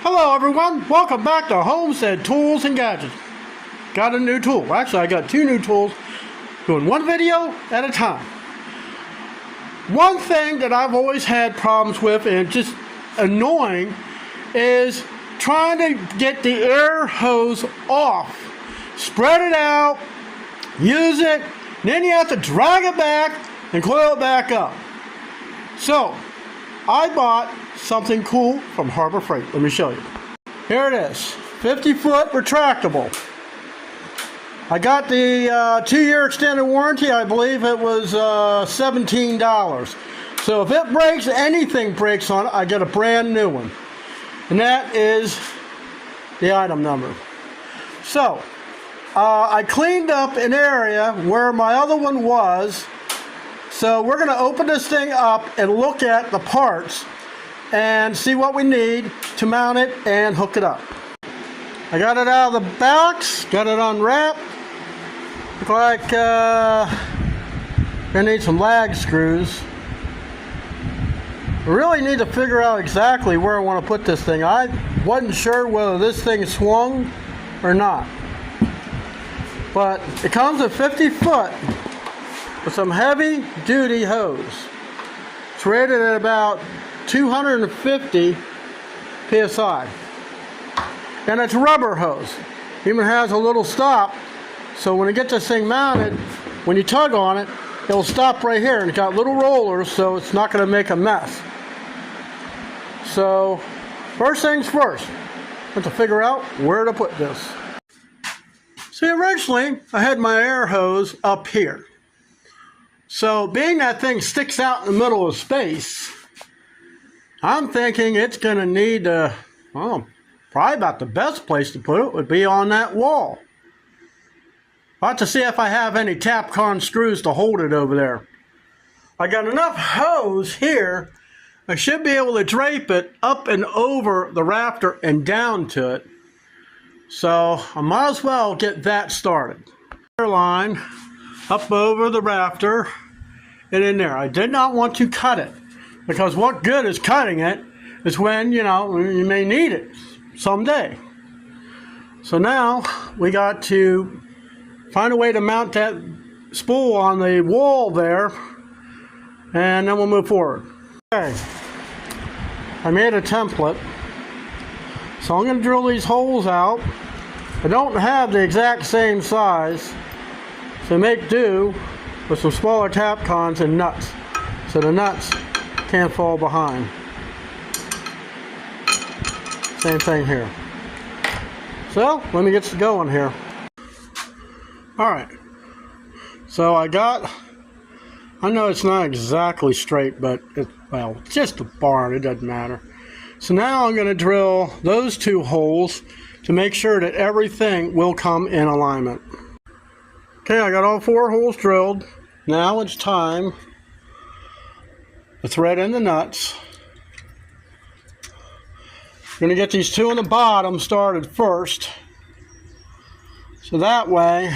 Hello everyone, welcome back to Homestead Tools and Gadgets. Got a new tool. Actually, I got two new tools, doing one video at a time. One thing that I've always had problems with and just annoying is trying to get the air hose off. Spread it out, use it, and then you have to drag it back and coil it back up. So, I bought something cool from Harbor Freight. Let me show you. Here it is, 50-foot retractable. I got the 2-year extended warranty. I believe it was $17. So if it breaks, anything breaks on it, I get a brand new one. And that is the item number. So, I cleaned up an area where my other one was. So we're going to open this thing up and look at the parts and see what we need to mount it and hook it up. I got it out of the box, got it unwrapped. Look like I need some lag screws. I really need to figure out exactly where I want to put this thing. I wasn't sure whether this thing swung or not. But it comes at 50 foot with some heavy duty hose. It's rated at about 250 psi. And it's a rubber hose. Even has a little stop, so when you get this thing mounted, when you tug on it, it'll stop right here, and it's got little rollers, so it's not going to make a mess. So, first things first, I have to figure out where to put this. See, originally, I had my air hose up here. So, being that thing sticks out in the middle of space, I'm thinking it's going to need, well, probably about the best place to put it would be on that wall. I'll have to see if I have any Tapcon screws to hold it over there. I got enough hose here, I should be able to drape it up and over the rafter and down to it. So, I might as well get that started. Line up over the rafter and in there. I did not want to cut it, because what good is cutting it is when, you know, you may need it someday. So now we got to find a way to mount that spool on the wall there, and then we'll move forward. Okay, I made a template, so I'm going to drill these holes out. I don't have the exact same size, so make do with some smaller Tapcons and nuts, so the nuts can't fall behind. Same thing here. So let me get going here. Alright, so I know it's not exactly straight, but well, just a barn, it doesn't matter. So now I'm going to drill those two holes to make sure that everything will come in alignment. Okay, I got all 4 holes drilled. Now it's time to thread in the nuts. I'm going to get these 2 on the bottom started first, so that way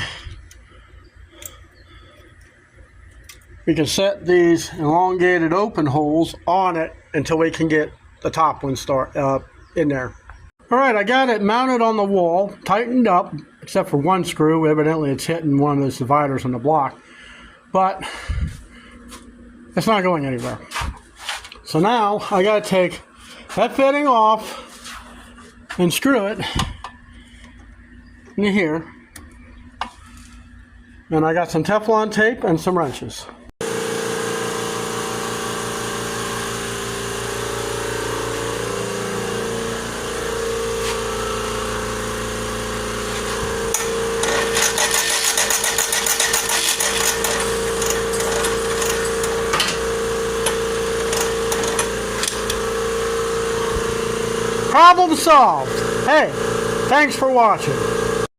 we can set these elongated open holes on it until we can get the top one in there. Alright, I got it mounted on the wall, tightened up, except for one screw. Evidently it's hitting one of those dividers on the block, but it's not going anywhere. So now I got to take that fitting off and screw it in here. And I got some Teflon tape and some wrenches. Problem solved. Hey, thanks for watching.